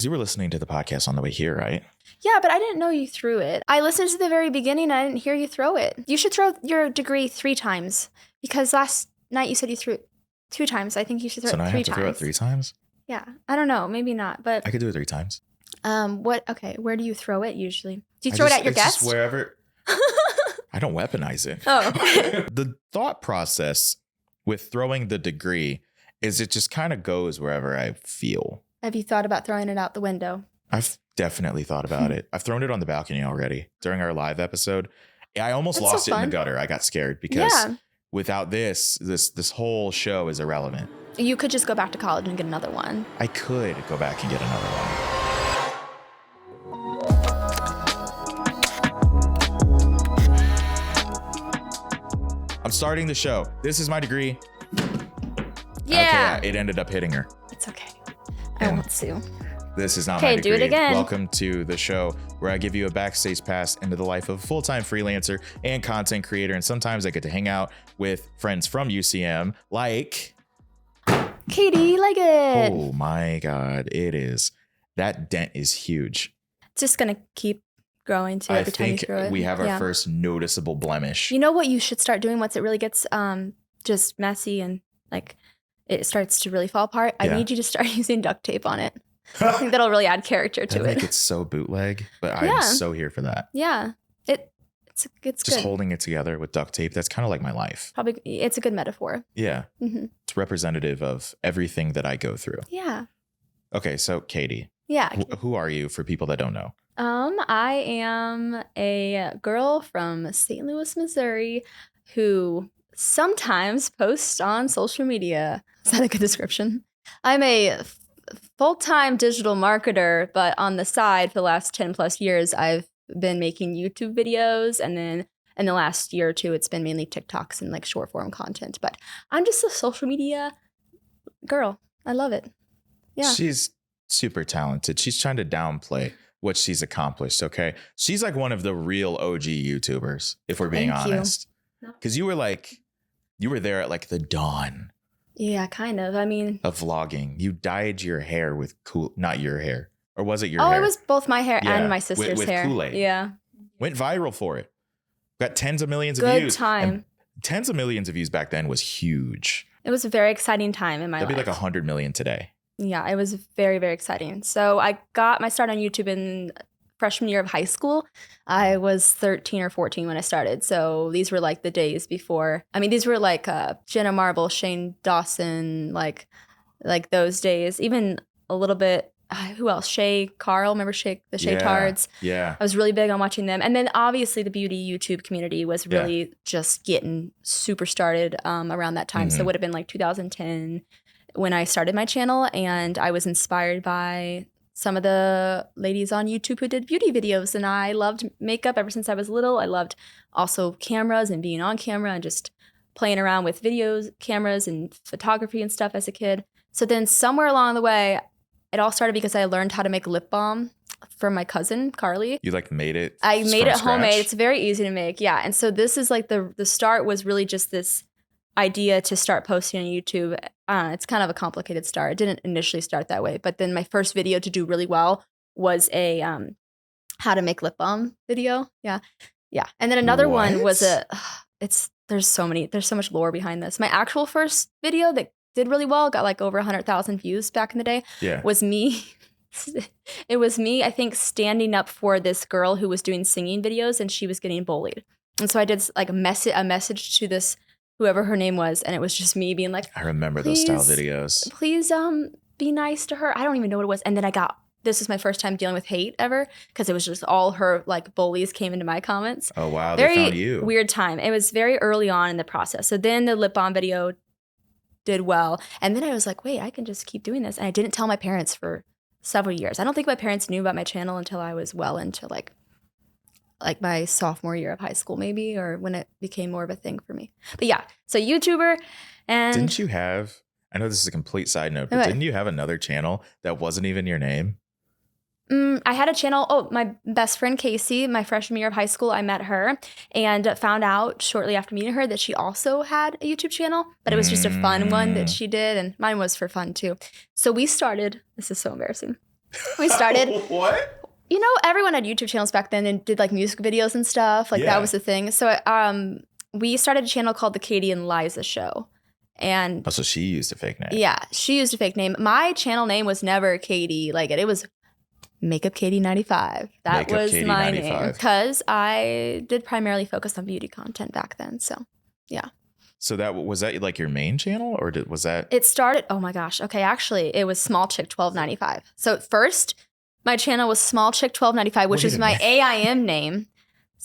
You were listening to the podcast on the way here, right? Yeah, but I didn't know you threw it. I listened to the very beginning and I didn't hear you throw it. You should throw your degree 3 times because last night you said you threw it 2 times. I think you should throw it 3 times. So now I have to throw it 3 times? Yeah. I don't know. Maybe not, but... I could do it 3 times. Okay, where do you throw it usually? Do you throw it at your guest? Just wherever. I don't weaponize it. Oh. The thought process with throwing the degree is it just kind of goes wherever I feel. Have you thought about throwing it out the window? I've definitely thought about it. I've thrown it on the balcony already during our live episode. I almost lost it in the gutter. I got scared because without this whole show is irrelevant. You could just go back to college and get another one. I could go back and get another one. I'm starting the show. This is my degree. Yeah. Okay, it ended up hitting her. It's okay. I won't sue. This is not my degree. Okay, do it again. Welcome to the show where I give you a backstage pass into the life of a full-time freelancer and content creator. And sometimes I get to hang out with friends from UCM like... Katie Legate. Oh my God, it is. That dent is huge. It's just going to keep growing too every time you throw it. I think we have our first noticeable blemish. You know what you should start doing once it really gets just messy and like it starts to really fall apart? I need you to start using duct tape on it. I think that'll really add character to it. Make it so bootleg, but I'm so here for that. Yeah, it's just good. Holding it together with duct tape. That's kind of like my life. Probably, it's a good metaphor. Yeah, it's representative of everything that I go through. Yeah. Okay, so Katie. Yeah. Who are you for people that don't know? I am a girl from St. Louis, Missouri, who sometimes posts on social media. Is that a good description? I'm a full-time digital marketer, but on the side for the last 10 plus years, I've been making YouTube videos. And then in the last year or two, it's been mainly TikToks and like short form content. But I'm just a social media girl. I love it. Yeah. She's super talented. She's trying to downplay what she's accomplished. Okay. She's like one of the real OG YouTubers, if we're being honest. Because you were there at like the dawn. Yeah, kind of. I mean, of vlogging. You dyed your hair with not your hair. Or was it your hair? Oh, it was both my hair and my sister's with hair. Kool-Aid. Yeah. Went viral for it. Got tens of millions of views. Good time. And tens of millions of views back then was huge. It was a very exciting time in my life. That'd be like 100 million today. Yeah, it was very, very exciting. So I got my start on YouTube in freshman year of high school. I was 13 or 14 when I started. So these were like the days before. I mean, these were like Jenna Marble, Shane Dawson, like those days. Even a little bit, who else? Shay Carl, remember Shay Tards? Yeah. I was really big on watching them. And then obviously the beauty YouTube community was really just getting super started around that time. So it would have been like 2010 when I started my channel. And I was inspired by some of the ladies on YouTube who did beauty videos. And I loved makeup ever since I was little. I loved also cameras and being on camera and just playing around with videos, cameras and photography and stuff as a kid. So then somewhere along the way, it all started because I learned how to make lip balm from my cousin, Carly. You like made it? I made it homemade. It's very easy to make. Yeah. And so this is like the start was really just this idea to start posting on YouTube. It's kind of a complicated start. It didn't initially start that way. But then my first video to do really well was a how to make lip balm video. Yeah. Yeah. And then another one was there's so much lore behind this. My actual first video that did really well, got like over 100,000 views back in the day, was me. It was me, I think, standing up for this girl who was doing singing videos and she was getting bullied. And so I did like a message to this, whoever her name was, and it was just me being like, I remember those style videos. Please be nice to her. I don't even know what it was. And then this is my first time dealing with hate ever because it was just all her like bullies came into my comments. Oh, wow. They found you. Weird time. It was very early on in the process. So then the lip balm video did well. And then I was like, wait, I can just keep doing this. And I didn't tell my parents for several years. I don't think my parents knew about my channel until I was well into like my sophomore year of high school maybe, or when it became more of a thing for me. But yeah, so YouTuber. And didn't you have, I know this is a complete side note, but didn't you have another channel that wasn't even your name? I had a channel. Oh, my best friend Casey, my freshman year of high school, I met her and found out shortly after meeting her that she also had a YouTube channel, but it was just a fun one that she did, and mine was for fun too. So we started, this is so embarrassing. We started. What? You know, everyone had YouTube channels back then and did like music videos and stuff. Like that was the thing. So we started a channel called the Katie and Liza Show. And so she used a fake name. Yeah, she used a fake name. My channel name was never Katie Legate. It was Makeup Katie 95. That was Katie my 95. Name. Because I did primarily focus on beauty content back then. So yeah. So was that like your main channel, or was that? It started. Oh my gosh. Okay, actually, it was Small Chick 1295. So first, my channel was Small Chick 1295, which is my AIM name.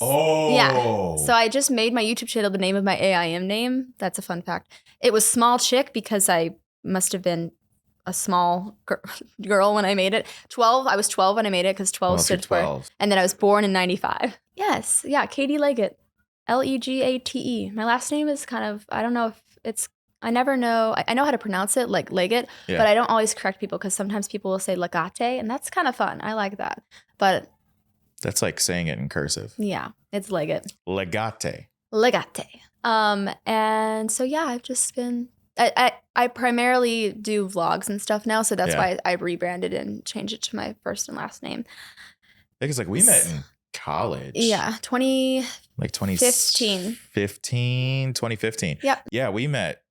Oh. Yeah. So I just made my YouTube channel the name of my AIM name. That's a fun fact. It was Small Chick because I must have been a small girl when I made it. 12. I was 12 when I made it because 12 stood for. And then I was born in 95. Yes. Yeah. Katie Legate. Legate. My last name is kind of, I don't know if it's, I never know. I know how to pronounce it, like Legate, but I don't always correct people because sometimes people will say Legate, and that's kind of fun. I like that. But that's like saying it in cursive. Yeah, it's Legate. Legate. And so yeah, I've just been. I primarily do vlogs and stuff now, so that's why I rebranded and changed it to my first and last name. Because like we met in college. Yeah, 2015. 2015. Yep. Yeah, we met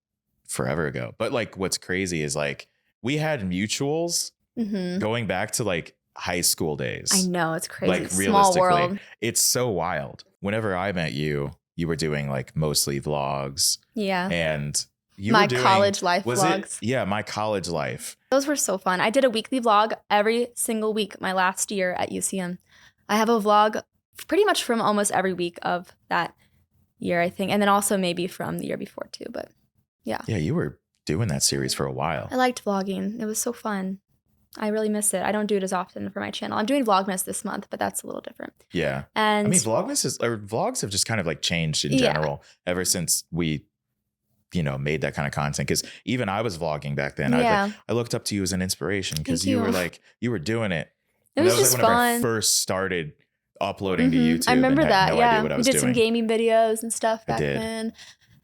forever ago. But like what's crazy is like we had mutuals going back to like high school days. I know, it's crazy. Like Small world. It's so wild. Whenever I met you, you were doing like mostly vlogs. Yeah. And my college life vlogs. My college life. Those were so fun. I did a weekly vlog every single week my last year at UCM. I have a vlog pretty much from almost every week of that year, I think. And then also maybe from the year before too, but yeah. Yeah, you were doing that series for a while. I liked vlogging. It was so fun. I really miss it. I don't do it as often for my channel. I'm doing Vlogmas this month, but that's a little different. Yeah. And I mean, vlogs have just kind of like changed in general ever since we, made that kind of content. Because even I was vlogging back then. I looked up to you as an inspiration because you were doing it. It was just whenever fun. I first started uploading to YouTube. I remember that. No idea what I was we did some gaming videos and stuff back then.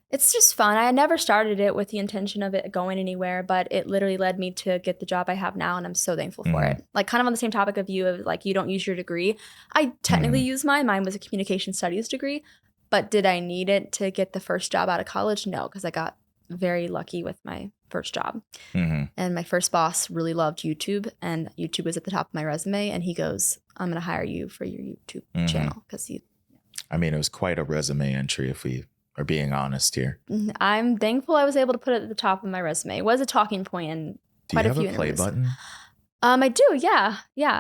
It's just fun. I never started it with the intention of it going anywhere, but it literally led me to get the job I have now, and I'm so thankful for it. Like kind of on the same topic of you of like you don't use your degree. I technically use mine. Mine was a communication studies degree, but did I need it to get the first job out of college? No, because I got very lucky with my first job. And my first boss really loved YouTube, and YouTube was at the top of my resume, and he goes, I'm going to hire you for your YouTube channel. I mean, it was quite a resume entry if we are being honest here. I'm thankful I was able to put it at the top of my resume. It was a talking point in quite a few interviews. Do you have a play button? I do, yeah.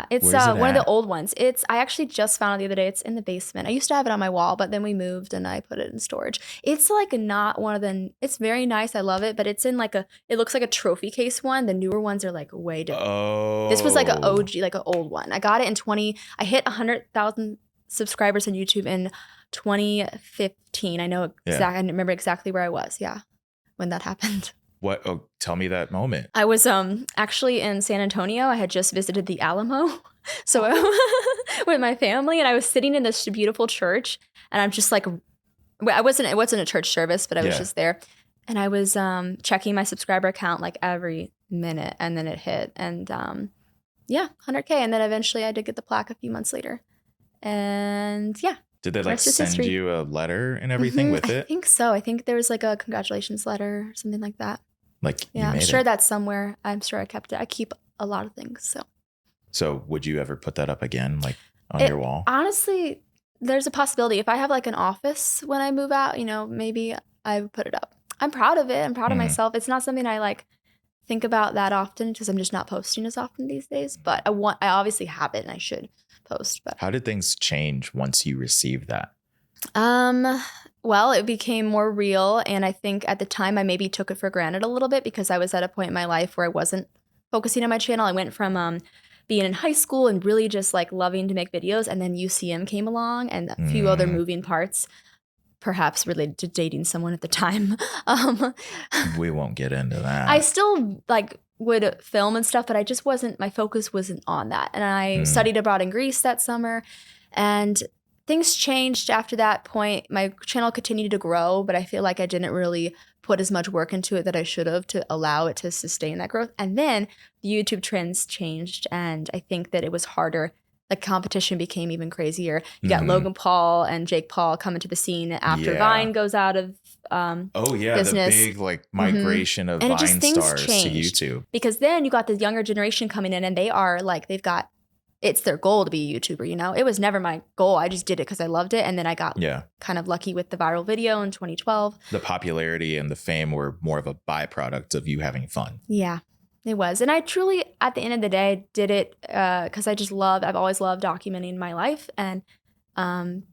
It's one of the old ones. I actually just found it the other day. It's in the basement. I used to have it on my wall, but then we moved and I put it in storage. It's like not one of the. It's very nice. I love it, but it's in it looks like a trophy case one. The newer ones are like way different. Oh. This was like an OG, like an old one. I got it in I hit 100,000 subscribers on YouTube in 2015. I know exactly. I remember exactly where I was. Yeah, when that happened. What? Oh, tell me that moment. I was actually in San Antonio. I had just visited the Alamo, so with my family, and I was sitting in this beautiful church, and I'm just like, it wasn't a church service, but I was just there, and I was checking my subscriber count like every minute, and then it hit, and 100K, and then eventually I did get the plaque a few months later, and yeah. Did they send you a letter and everything with it? I think so. I think there was like a congratulations letter or something like that. I'm sure that's somewhere. I'm sure I kept it. I keep a lot of things. So would you ever put that up again, like on your wall? Honestly, there's a possibility. If I have like an office when I move out, maybe I would put it up. I'm proud of it. I'm proud of myself. It's not something I think about that often because I'm just not posting as often these days. But I obviously have it and I should post. But how did things change once you received that? Well, it became more real, and I think at the time I maybe took it for granted a little bit because I was at a point in my life where I wasn't focusing on my channel. I went from being in high school and really just loving to make videos, and then UCM came along and a few other moving parts, perhaps related to dating someone at the time. We won't get into that. I still would film and stuff, but I just my focus wasn't on that. And I studied abroad in Greece that summer, and things changed after that point. My channel continued to grow, but I feel like I didn't really put as much work into it that I should have to allow it to sustain that growth. And then the YouTube trends changed, and I think that it was harder. Like competition became even crazier. You got Logan Paul and Jake Paul coming to the scene after Vine goes out of business. The big like migration of Vine stars to YouTube. Because then you got the younger generation coming in, and they are like it's their goal to be a YouTuber, you know? It was never my goal. I just did it because I loved it. And then I got kind of lucky with the viral video in 2012. The popularity and the fame were more of a byproduct of you having fun. Yeah, it was. And I truly, at the end of the day, did it because I've always loved documenting my life and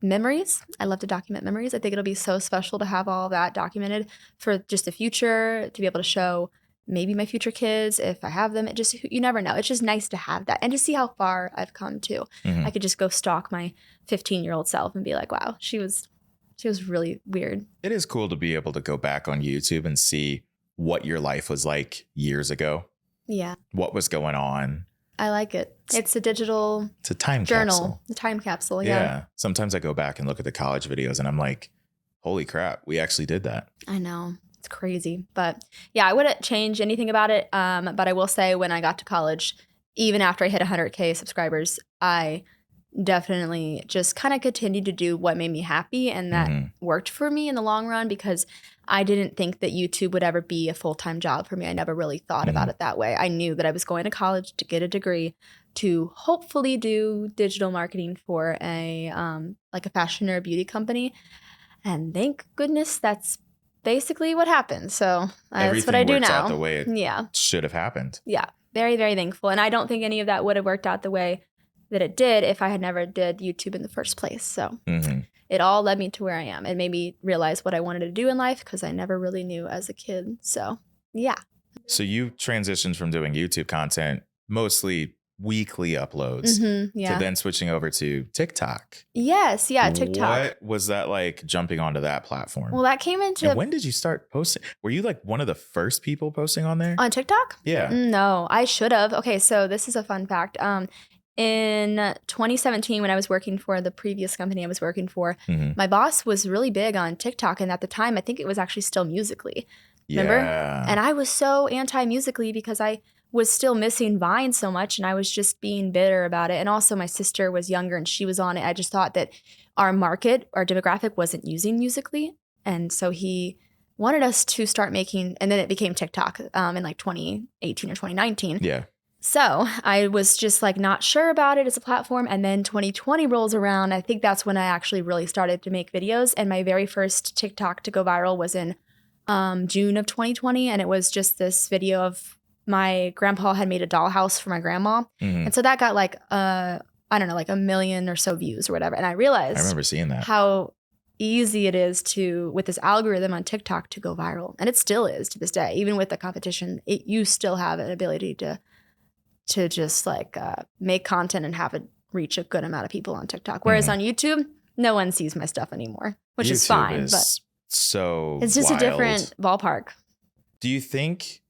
memories. I love to document memories. I think it'll be so special to have all that documented for just the future, to be able to show maybe my future kids, if I have them. You never know. It's just nice to have that and to see how far I've come too. I could just go stalk my 15-year-old self and be like, wow, she was really weird. It is cool to be able to go back on YouTube and see what your life was like years ago. Yeah. What was going on. I like it. It's a time journal. Capsule. The time capsule. Yeah. Sometimes I go back and look at the college videos and I'm like, holy crap, we actually did that. I know. It's crazy. But yeah, I wouldn't change anything about it. But I will say when I got to college, even after I hit 100K subscribers, I definitely just kind of continued to do what made me happy. And that worked for me in the long run because I didn't think that YouTube would ever be a full-time job for me. I never really thought about it that way. I knew that I was going to college to get a degree to hopefully do digital marketing for a fashion or beauty company. And thank goodness that's basically what happened. So that's what I do now. Everything worked out the way it should have happened. Yeah. Very, very thankful. And I don't think any of that would have worked out the way that it did if I had never did YouTube in the first place. So it all led me to where I am. It made me realize what I wanted to do in life because I never really knew as a kid. So yeah. So you transitioned from doing YouTube content, mostly weekly uploads, to then switching over to TikTok. Yes. Yeah. TikTok. What was that like jumping onto that platform? Well, that came into... And when did you start posting? Were you like one of the first people posting on there? On TikTok? Yeah. No, I should have. Okay. So this is a fun fact. In 2017, when I was working for the previous company I was working for, my boss was really big on TikTok. And at the time, I think it was actually still Musical.ly. Remember? Yeah. And I was so anti-Musical.ly because I was still missing Vine so much and I was just being bitter about it. And also my sister was younger and she was on it. I just thought that our market, our demographic wasn't using Musical.ly. And so he wanted us to start making, and then it became TikTok in like 2018 or 2019. Yeah. So I was just like not sure about it as a platform. And then 2020 rolls around. I think that's when I actually really started to make videos. And my very first TikTok to go viral was in June of 2020. And it was just this video of my grandpa had made a dollhouse for my grandma. And so that got like, I don't know, like 1 million or so views or whatever. And I realized I remember seeing that. How easy it is to, with this algorithm on TikTok, to go viral. And it still is to this day. Even with the competition, you still have an ability to just like make content and have it reach a good amount of people on TikTok. Whereas on YouTube, no one sees my stuff anymore, which is fine. But so it's just wild. A different ballpark. Do you think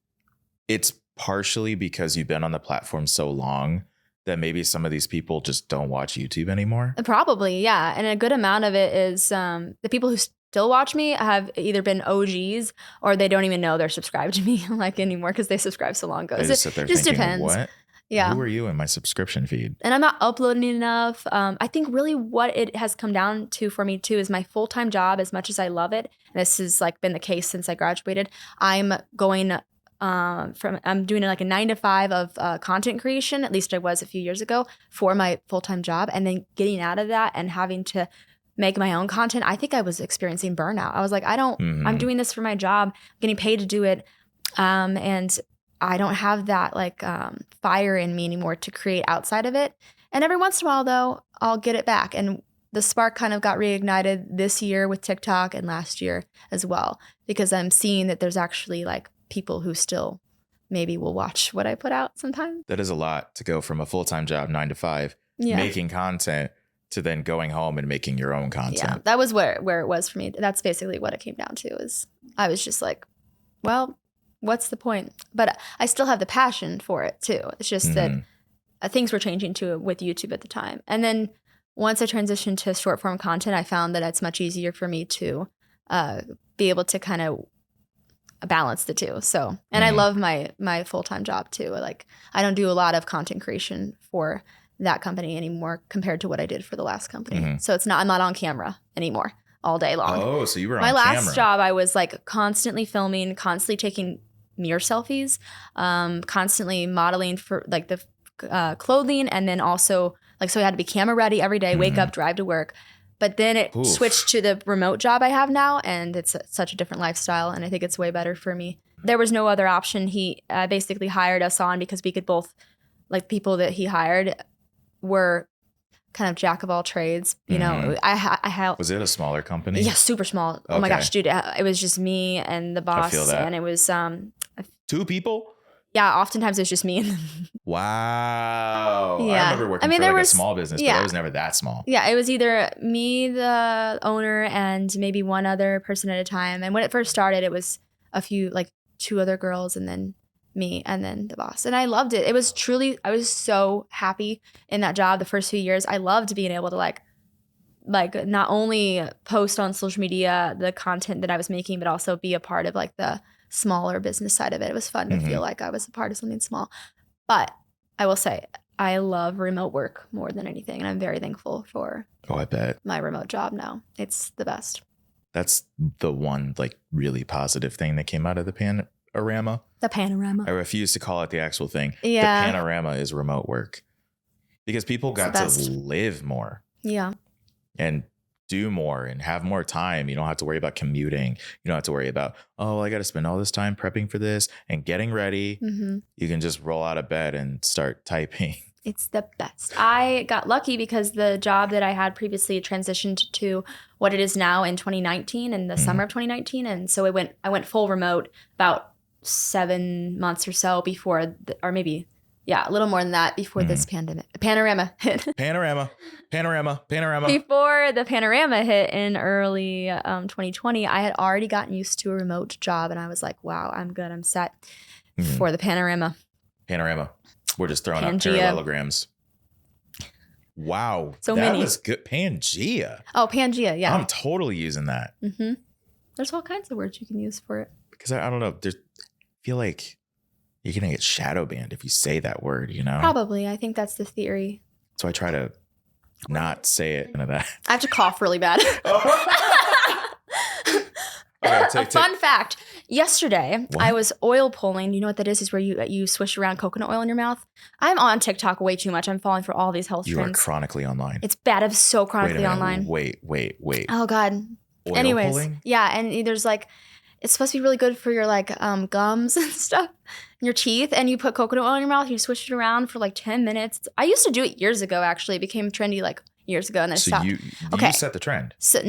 it's partially because you've been on the platform so long that maybe some of these people just don't watch YouTube anymore? Probably, yeah. And a good amount of it is the people who still watch me have either been OGs or they don't even know they're subscribed to me like anymore because they subscribed so long ago. They just sit there just thinking, depends. What? Yeah. Who are you in my subscription feed? And I'm not uploading enough. I think really what it has come down to for me too is my full-time job, as much as I love it. And this has like been the case since I graduated. I'm going I'm doing like a 9 to 5 of content creation. At least I was a few years ago for my full-time job. And then getting out of that and having to make my own content. I think I was experiencing burnout. I was like, I'm doing this for my job, getting paid to do it. And I don't have that like fire in me anymore to create outside of it. And every once in a while, though, I'll get it back. And the spark kind of got reignited this year with TikTok and last year as well, because I'm seeing that there's actually like people who still maybe will watch what I put out sometimes. That is a lot to go from a full-time job, 9 to 5, making content, to then going home and making your own content. Yeah, that was where it was for me. That's basically what it came down to. Is I was just like, well, what's the point? But I still have the passion for it too. It's just that things were changing too with YouTube at the time. And then once I transitioned to short form content, I found that it's much easier for me to be able to kind of balance the two. So, and I love my full-time job too. Like I don't do a lot of content creation for that company anymore compared to what I did for the last company. So I'm not on camera anymore all day long. Oh, so you were on my camera. last job, I was like constantly filming, constantly taking mirror selfies, constantly modeling for like the clothing. And then also like, so I had to be camera ready every day, wake up, drive to work. But then it switched to the remote job I have now, and it's such a different lifestyle, and I think it's way better for me. There was no other option. He basically hired us on because we could both, like people that he hired were kind of jack of all trades. You know, I Was it a smaller company? Yeah, super small. Okay. Oh my gosh, dude, it was just me and the boss, and it was 2 people. Yeah, oftentimes it's just me. Wow. Yeah. I remember working for like a small business, but it was never that small. Yeah, it was either me, the owner, and maybe one other person at a time. And when it first started, it was a few, like 2 other girls and then me and then the boss. And I loved it. It was truly, I was so happy in that job the first few years. I loved being able to like not only post on social media the content that I was making, but also be a part of like the smaller business side of it. It was fun to feel like I was a part of something small. But I will say I love remote work more than anything, and I'm very thankful for I bet my remote job now. It's the best. That's the one like really positive thing that came out of the panorama. The panorama. I refuse to call it the actual thing. Yeah. The panorama is remote work because people got to live more. Yeah. And do more and have more time. You don't have to worry about commuting. You don't have to worry about, oh, I got to spend all this time prepping for this and getting ready. You can just roll out of bed and start typing. It's the best. I got lucky because the job that I had previously transitioned to what it is now in 2019, in the summer of 2019. And so I went full remote about 7 months or so before, or maybe, a little more than that before this panorama hit. Panorama. Before the panorama hit in early 2020, I had already gotten used to a remote job, and I was like, wow, I'm good. I'm set for the panorama. We're just throwing out parallelograms. Wow. So that many. was good. Pangea. Oh, Pangea. Yeah. I'm totally using that. There's all kinds of words you can use for it. Because I don't know. I feel like you're going to get shadow banned if you say that word, you know? Probably. I think that's the theory. So I try to not say it into that. I have to cough really bad. Okay, fun fact. Yesterday, I was oil pulling. You know what that is? Is where you swish around coconut oil in your mouth. I'm on TikTok way too much. I'm falling for all these health trends. You are chronically online. It's bad. I'm so chronically online. Wait. Oh, God. Oil Anyways, pulling? Yeah. And there's like, it's supposed to be really good for your like gums and stuff, and your teeth. And you put coconut oil in your mouth. You swish it around for like 10 minutes. I used to do it years ago, actually. It became trendy like years ago. And then I stopped. You set the trend. So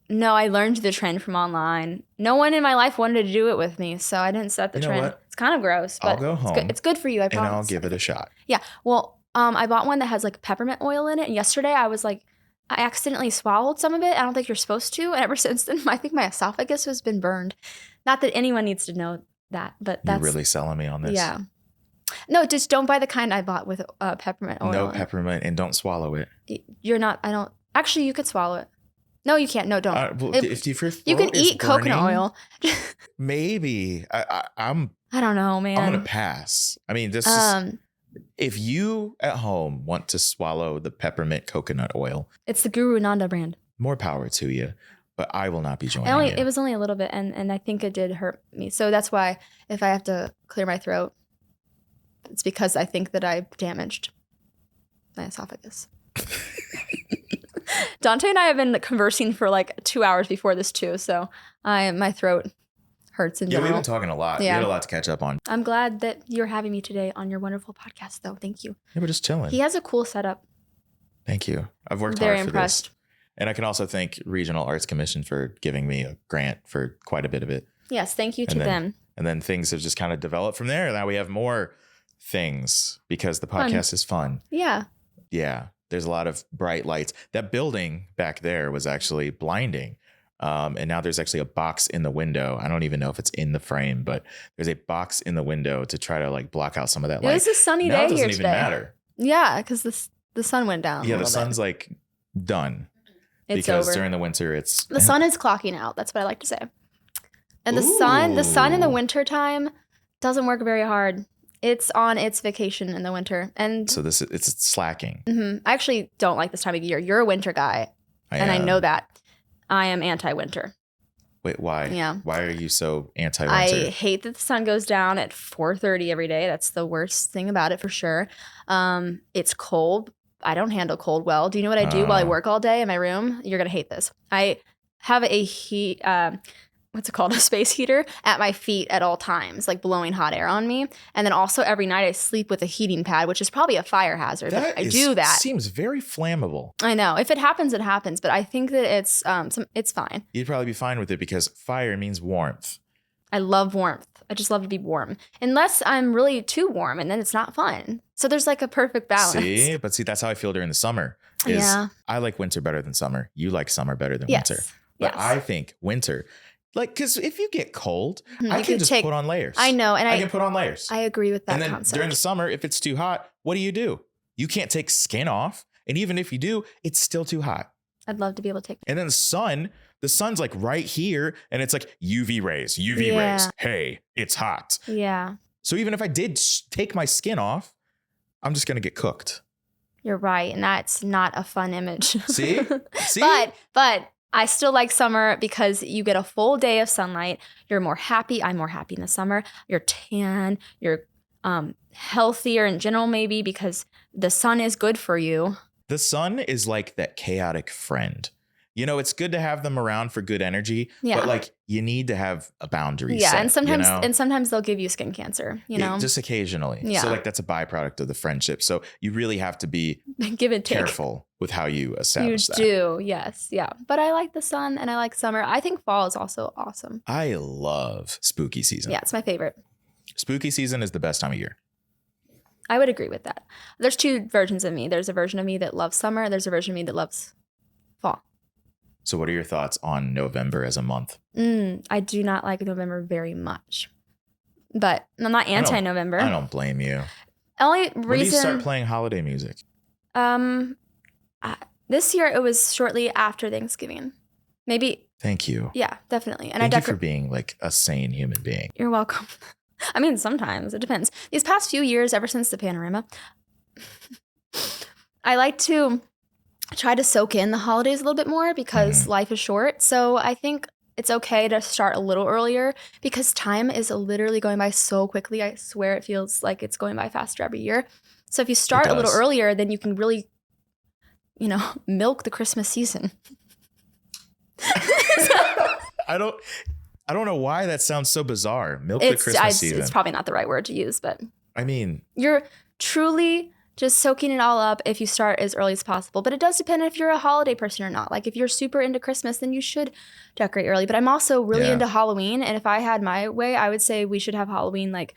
No, I learned the trend from online. No one in my life wanted to do it with me, so I didn't set the trend. What? It's kind of gross, but I'll go home. It's good for you, I promise. And I'll give it a shot. Yeah. Well, I bought one that has like peppermint oil in it, and yesterday I was like, I accidentally swallowed some of it. I don't think you're supposed to, and ever since then, I think my esophagus has been burned. Not that anyone needs to know that, but that's... You're really selling me on this. Yeah. No, just don't buy the kind I bought with peppermint oil. No peppermint, and don't swallow it. You're not... I don't... Actually, you could swallow it. No, you can't. No, don't. If your throat you can eat burning, coconut oil. Maybe. I don't know, man. I'm gonna pass. I mean, this is. If you at home want to swallow the peppermint coconut oil, it's the Guru Nanda brand. More power to you, but I will not be joining you. It was only a little bit, and I think it did hurt me. So that's why if I have to clear my throat, it's because I think that I damaged my esophagus. Dante and I have been conversing for like 2 hours before this too, so my throat hurts in general. We've been talking a lot. Yeah. We had a lot to catch up on. I'm glad that you're having me today on your wonderful podcast, though. Thank you. Yeah, we're just chilling. He has a cool setup. Thank you. I've worked Very hard for impressed. this. And I can also thank Regional Arts Commission for giving me a grant for quite a bit of it. Yes, thank you to them. And then things have just kind of developed from there. Now we have more things because the podcast is fun. Yeah. Yeah. There's a lot of bright lights. That building back there was actually blinding. And now there's actually a box in the window. I don't even know if it's in the frame, but there's a box in the window to try to like block out some of that light. It was a sunny day here today. It doesn't even matter. Yeah, because the sun went down. Yeah, the sun's like done. It's because over. during the winter, it's The sun is clocking out. That's what I like to say. And the sun in the winter time doesn't work very hard. It's on its vacation in the winter. And so it's slacking. I actually don't like this time of year. You're a winter guy. I know that. I am anti-winter. Wait, why? Yeah. Why are you so anti-winter? I hate that the sun goes down at 4:30 every day. That's the worst thing about it for sure. It's cold. I don't handle cold well. Do you know what I do while I work all day in my room? You're going to hate this. I have a heat, what's it called? A space heater at my feet at all times, like blowing hot air on me. And then also every night I sleep with a heating pad, which is probably a fire hazard. But I do that. Seems very flammable. I know. If it happens, it happens. But I think that it's fine. You'd probably be fine with it because fire means warmth. I love warmth. I just love to be warm. Unless I'm really too warm and then it's not fun. So there's like a perfect balance. See, that's how I feel during the summer. I like winter better than summer. You like summer better than winter. But I think winter, like, because if you get cold, I can just put on layers. I know. And I can put on layers. I agree with that and then concept. During the summer, if it's too hot, what do? You can't take skin off. And even if you do, it's still too hot. I'd love to be able to take. And then the sun's like right here and it's like UV rays. Hey, it's hot. Yeah. So even if I did take my skin off, I'm just going to get cooked. You're right. And that's not a fun image. See? But I still like summer because you get a full day of sunlight. You're more happy. I'm more happy in the summer. You're tan. You're healthier in general, maybe because the sun is good for you. The sun is like that chaotic friend. You know, it's good to have them around for good energy, but like you need to have a boundary. Yeah, set, and sometimes they'll give you skin cancer, just occasionally. Yeah. So like that's a byproduct of the friendship. So you really have to be careful with how you establish that. You do, yes, yeah. But I like the sun and I like summer. I think fall is also awesome. I love spooky season. Yeah, it's my favorite. Spooky season is the best time of year. I would agree with that. There's two versions of me. There's a version of me that loves summer. There's a version of me that loves fall. So what are your thoughts on November as a month? I do not like November very much. But I'm not anti-November. I don't blame you. Only reason... When do you start playing holiday music? This year it was shortly after Thanksgiving. Maybe... Thank you. Yeah, definitely. And Thank you for being like a sane human being. You're welcome. I mean, sometimes. It depends. These past few years, ever since the panorama, I like to try to soak in the holidays a little bit more because life is short. So I think it's okay to start a little earlier because time is literally going by so quickly. I swear it feels like it's going by faster every year. So if you start a little earlier, then you can really, milk the Christmas season. I don't know why that sounds so bizarre. Milk the Christmas season. It's probably not the right word to use, but I mean, you're truly just soaking it all up if you start as early as possible. But it does depend if you're a holiday person or not. Like if you're super into Christmas, then you should decorate early. But I'm also really into Halloween. And if I had my way, I would say we should have Halloween I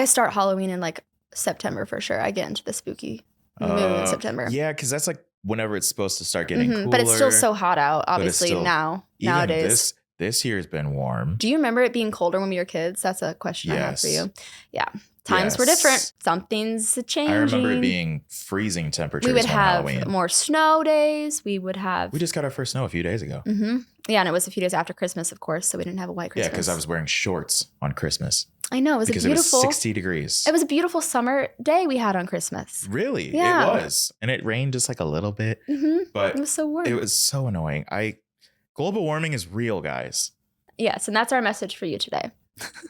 start Halloween in like September for sure. I get into the spooky mood in September. Yeah, because that's like whenever it's supposed to start getting cooler. But it's still so hot out, obviously, nowadays. This year's been warm. Do you remember it being colder when we were kids? That's a question I have for you. Yeah. Times were different. Something's changing. I remember it being freezing temperatures. We would on have Halloween. more snow days. We just got our first snow a few days ago. Mm-hmm. Yeah, and it was a few days after Christmas, of course, so we didn't have a white Christmas. Yeah, because I was wearing shorts on Christmas. I know. It was 60 degrees. It was a beautiful summer day we had on Christmas. Really? Yeah. It was. And it rained just like a little bit. Mm-hmm. But it was so warm. It was so annoying. Global warming is real, guys. Yes, and that's our message for you today.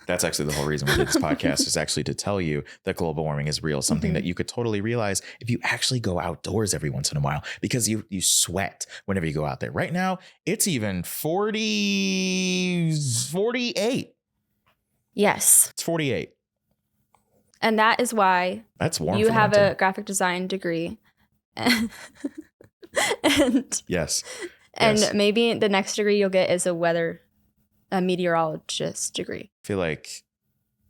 That's actually the whole reason we did this podcast is actually to tell you that global warming is real, something that you could totally realize if you actually go outdoors every once in a while, because you sweat whenever you go out there. Right now, it's even 48. Yes. It's 48. And that is why that's warm. You have a graphic design degree. And yes. And maybe the next degree you'll get is a meteorologist degree. I feel like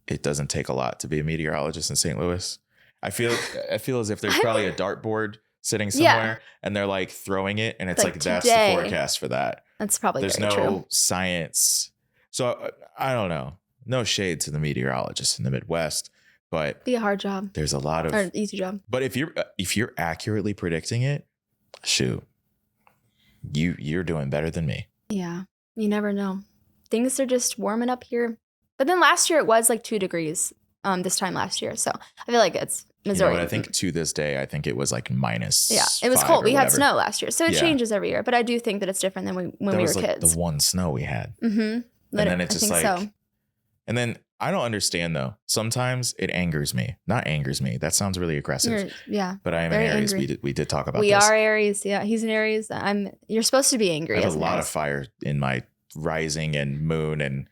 it doesn't take a lot to be a meteorologist in St. Louis. I feel as if there's probably a dartboard sitting somewhere and they're like throwing it and it's like that's the forecast for that. That's probably there's very no true. Science. So I don't know. No shade to the meteorologists in the Midwest, but be a hard job. There's a lot of or easy job. But if you're accurately predicting it, shoot, you're doing better than me. Yeah, you never know. Things are just warming up here. But then last year it was like 2 degrees. This time last year, so I feel like it's Missouri. You know what, I think to this day, I think it was like minus. Yeah, it was cold. We had snow last year, so it Yeah. changes every year. But I do think that it's different than when we were like kids. The one snow we had, Mm-hmm. and then it's just like, so. And then I don't understand though. Sometimes it angers me. Not angers me. That sounds really aggressive. Yeah, but I am an Aries. We did talk about. We this. are Aries. Yeah, he's an Aries. You're supposed to be angry. I have a lot of fire in my rising and moon and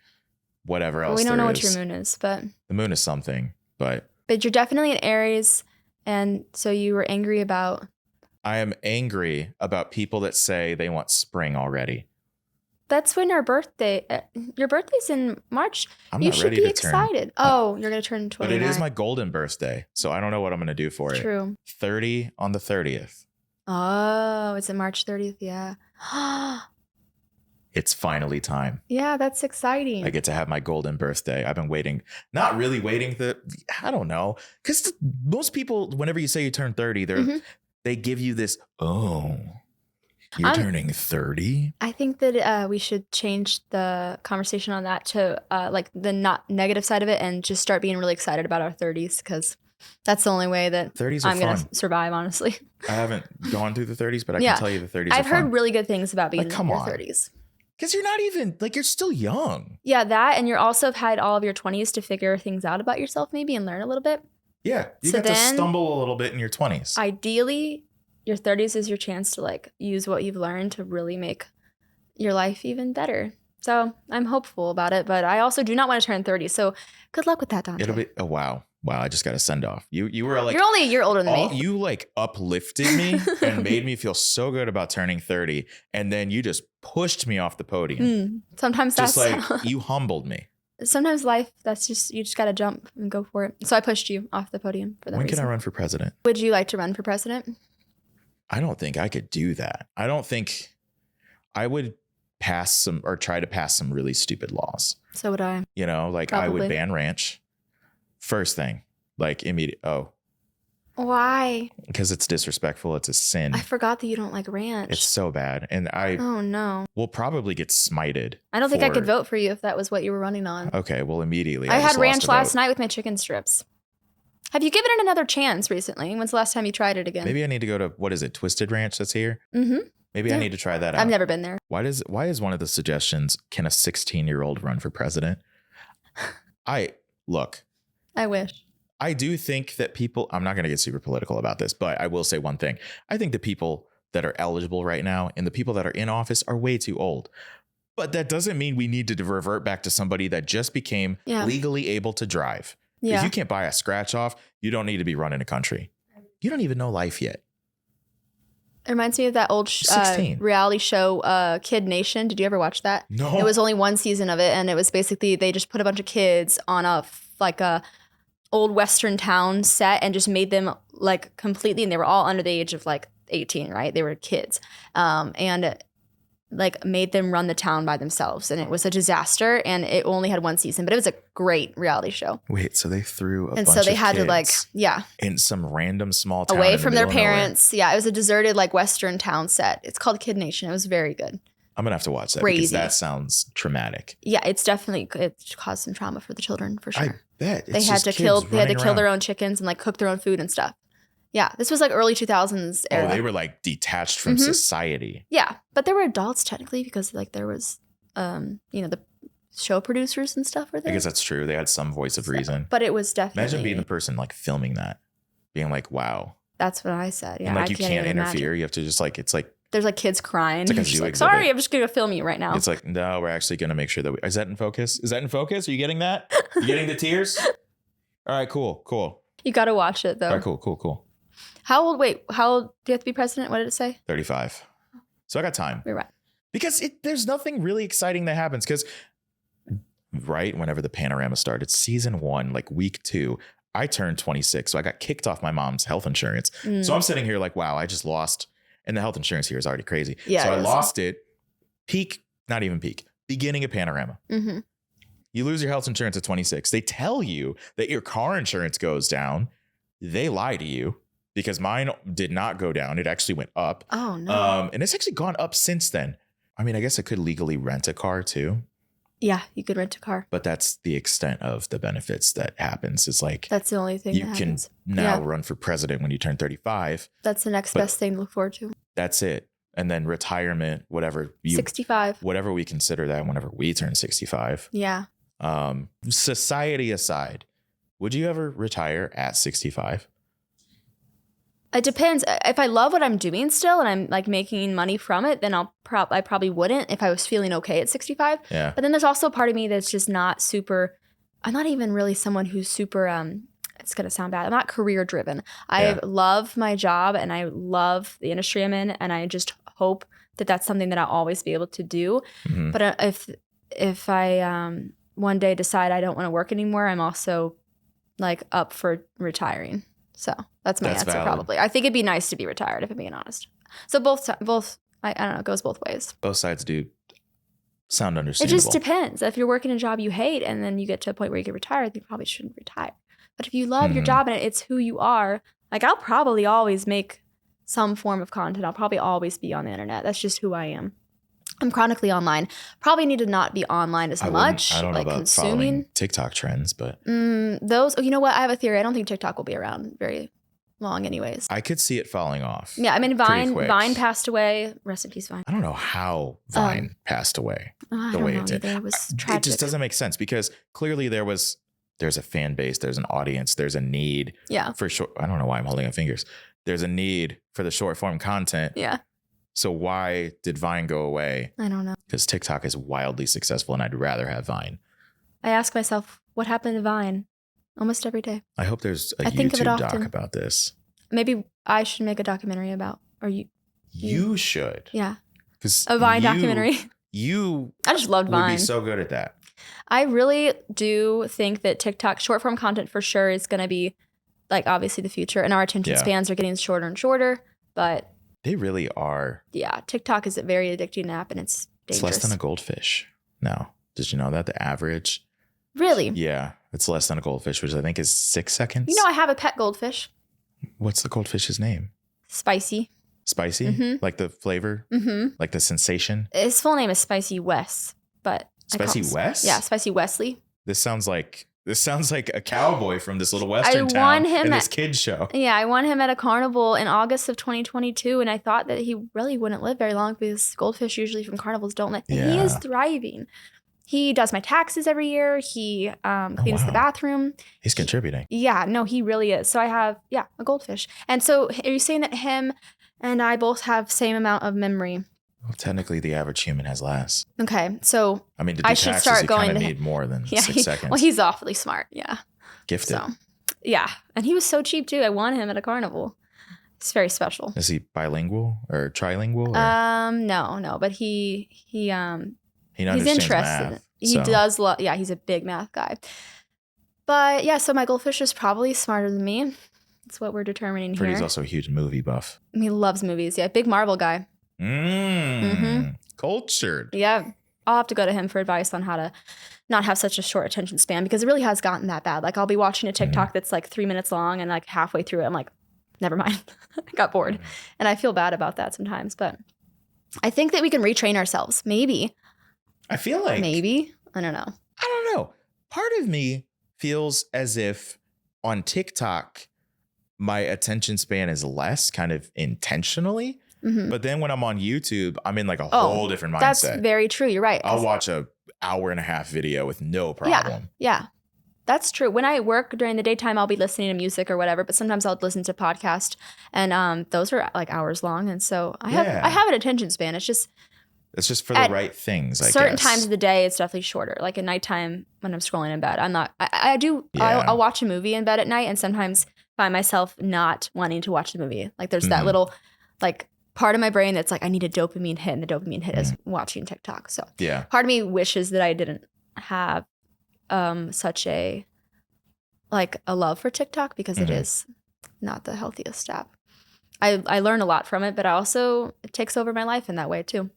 whatever else. We don't know what your moon is, but the moon is something. But you're definitely an Aries, and so you were angry about. I am angry about people that say they want spring already. That's when our birthday. Your birthday's in March. I'm you not should ready be to excited. You're gonna turn 29. But it is my golden birthday, so I don't know what I'm gonna do for it. True. 30 on the 30th. Oh, it's March 30th. Yeah. It's finally time. Yeah, that's exciting. I get to have my golden birthday. I've been waiting, not really waiting. I don't know. Because most people, whenever you say you turn 30, they give you this, you're turning 30? I think that we should change the conversation on that to like the not negative side of it and just start being really excited about our 30s because that's the only way that 30s are I'm going to survive, honestly. I haven't gone through the 30s, but I can tell you the 30s I've are heard fun. really good things about being in your 30s. 30s. Because you're not even, you're still young. Yeah, that, and you're also have had all of your 20s to figure things out about yourself maybe and learn a little bit. Yeah, you got to stumble a little bit in your 20s. Ideally, your 30s is your chance to use what you've learned to really make your life even better. So I'm hopeful about it, but I also do not want to turn 30. So good luck with that, Dante. It'll be, wow, I just got to send off. You were you're only a year older than me. You uplifted me and made me feel so good about turning 30. And then you just pushed me off the podium. Sometimes just that's you humbled me. Sometimes life, that's just, you just got to jump and go for it. So I pushed you off the podium for that When reason. can I run for president? Would you like to run for president? I don't think I could do that. I don't think I would try to pass some really stupid laws. So would I. You know, Probably. I would ban ranch. First thing, immediate. Oh. Why? Because it's disrespectful. It's a sin. I forgot that you don't like ranch. It's so bad. And oh no. Will probably get smited. I don't think I could vote for you if that was what you were running on. Okay, well, immediately. I had ranch last night with my chicken strips. Have you given it another chance recently? When's the last time you tried it again? Maybe I need to go to, what is it, Twisted Ranch that's here? Mm-hmm. Maybe I need to try that out. I've never been there. Why is one of the suggestions, can a 16-year-old run for president? Look. I wish. I do think that people, I'm not going to get super political about this, but I will say one thing. I think the people that are eligible right now and the people that are in office are way too old. But that doesn't mean we need to revert back to somebody that just became legally able to drive. Yeah. If you can't buy a scratch off, you don't need to be running a country. You don't even know life yet. It reminds me of that old reality show, Kid Nation. Did you ever watch that? No. It was only one season of it, and it was basically they just put a bunch of kids on a old Western town set and just made them completely, and they were all under the age of 18, right? They were kids, and made them run the town by themselves, and it was a disaster. And it only had one season, but it was a great reality show. Wait, so they threw a bunch so they of had kids to in some random small town away from their parents. Yeah, it was a deserted Western town set. It's called Kid Nation. It was very good. I'm gonna have to watch that because that sounds traumatic. Yeah, it caused some trauma for the children for sure. I bet they had to kill their own chickens and cook their own food and stuff. Yeah, this was early 2000s era. Oh, they were detached from society. Yeah, but there were adults technically because there was, the show producers and stuff were there. I guess that's true. They had some voice of reason. But it was definitely. Imagine being the person filming that, being wow. That's what I said. Yeah, and you can't interfere. Imagine. You have to just it's there's kids crying. It's just sorry, I'm just gonna film you right now. It's no, we're actually gonna make sure that is that in focus? Is that in focus? Are you getting that? You getting the tears? All right, cool. You got to watch it though. All right, cool. How old do you have to be president? What did it say? 35. So I got time. You're right. Because there's nothing really exciting that happens because whenever the panorama started, season 1, week 2, I turned 26. So I got kicked off my mom's health insurance. So I'm sitting here wow, I just lost. And the health insurance here is already crazy. Yeah, so I lost it. Not even peak. Beginning of panorama. Mm-hmm. You lose your health insurance at 26. They tell you that your car insurance goes down. They lie to you because mine did not go down. It actually went up. Oh, no. And it's actually gone up since then. I mean, I guess I could legally rent a car too. Yeah, you could rent a car. But that's the extent of the benefits that happens. It's like that's the only thing you can now run for president when you turn 35. That's the next best thing to look forward to. That's it. And then retirement, whatever 65. Whatever we consider that whenever we turn 65. Yeah. Society aside, would you ever retire at 65? It depends. If I love what I'm doing still and I'm like making money from it, then I probably wouldn't if I was feeling okay at 65. Yeah. But then there's also a part of me that's just not super, I'm not even really someone who's super, it's going to sound bad. I'm not career driven. I love my job and I love the industry I'm in. And I just hope that that's something that I'll always be able to do. Mm-hmm. But if I one day decide I don't want to work anymore, I'm also like up for retiring. So that's my answer. Valid. Probably. I think it'd be nice to be retired if I'm being honest. So both I don't know, it goes both ways. Both sides do sound understandable. It just depends. If you're working a job you hate and then you get to a point where you can retire, then you probably shouldn't retire. But if you love your job and it's who you are, like I'll probably always make some form of content. I'll probably always be on the internet. That's just who I am. I'm chronically online. Probably need to not be online as much. I don't know about following TikTok trends, but those. You know what? I have a theory. I don't think TikTok will be around very long, anyways. I could see it falling off. Yeah, I mean, Vine passed away. Rest in peace, Vine. I don't know how Vine passed away the way it did. It was tragic. It just doesn't make sense because clearly there's a fan base, there's an audience, there's a need. Yeah. For short. I don't know why I'm holding up fingers. There's a need for the short form content. Yeah. So why did Vine go away? I don't know. Because TikTok is wildly successful and I'd rather have Vine. I ask myself, what happened to Vine? Almost every day. I hope there's a YouTube doc about this. Maybe I should make a documentary about, or you should. Yeah. Because a Vine documentary. I just loved Vine. Would be so good at that. I really do think that TikTok short form content for sure is going to be like obviously the future, and our attention spans are getting shorter and shorter, but they really are. Yeah, TikTok is a very addicting app, and it's dangerous. It's less than a goldfish now. Did you know that? The average? Really? Yeah, it's less than a goldfish, which I think is 6 seconds. You know, I have a pet goldfish. What's the goldfish's name? Spicy. Spicy? Mm-hmm. Like the flavor? Mm-hmm. Like the sensation? His full name is Spicy Wes, but Spicy Wes? Yeah, Spicy Wesley. This sounds like a cowboy from this little western town in this kid's show. Yeah, I won him at a carnival in August of 2022, and I thought that he really wouldn't live very long because goldfish usually from carnivals don't live. And he is thriving. He does my taxes every year. He cleans the bathroom. He's contributing. Yeah, no, he really is. So I have, a goldfish. And so are you saying that him and I both have same amount of memory? Well, technically, the average human has less. Okay, so I mean, to do taxes, you kind of need more than 6 seconds. Well, he's awfully smart, yeah. Gifted. So, yeah, and he was so cheap, too. I won him at a carnival. It's very special. Is he bilingual or trilingual? Or? No, but he's interested. Math, he does love, he's a big math guy. But, yeah, so my goldfish is probably smarter than me. That's what we're determining here. He's also a huge movie buff. He loves movies, big Marvel guy. Cultured. Yeah. I'll have to go to him for advice on how to not have such a short attention span because it really has gotten that bad. Like I'll be watching a TikTok that's like 3 minutes long and like halfway through it, I'm like, never mind. I got bored. And I feel bad about that sometimes, but I think that we can retrain ourselves. Maybe. I feel like. Maybe. I don't know. I don't know. Part of me feels as if on TikTok, my attention span is less kind of intentionally. Mm-hmm. But then when I'm on YouTube, I'm in like a whole different mindset. That's very true. You're right. I'll watch a hour-and-a-half video with no problem. Yeah. That's true. When I work during the daytime, I'll be listening to music or whatever, but sometimes I'll listen to podcasts and those are like hours long. And so I have an attention span. It's just for the right things, I guess. Certain times of the day, it's definitely shorter. Like at nighttime when I'm scrolling in bed, I'll watch a movie in bed at night and sometimes find myself not wanting to watch the movie. Like there's that little like part of my brain that's like, I need a dopamine hit, and the dopamine hit is watching TikTok. So part of me wishes that I didn't have such a love for TikTok because it is not the healthiest app. I learn a lot from it, but it takes over my life in that way too.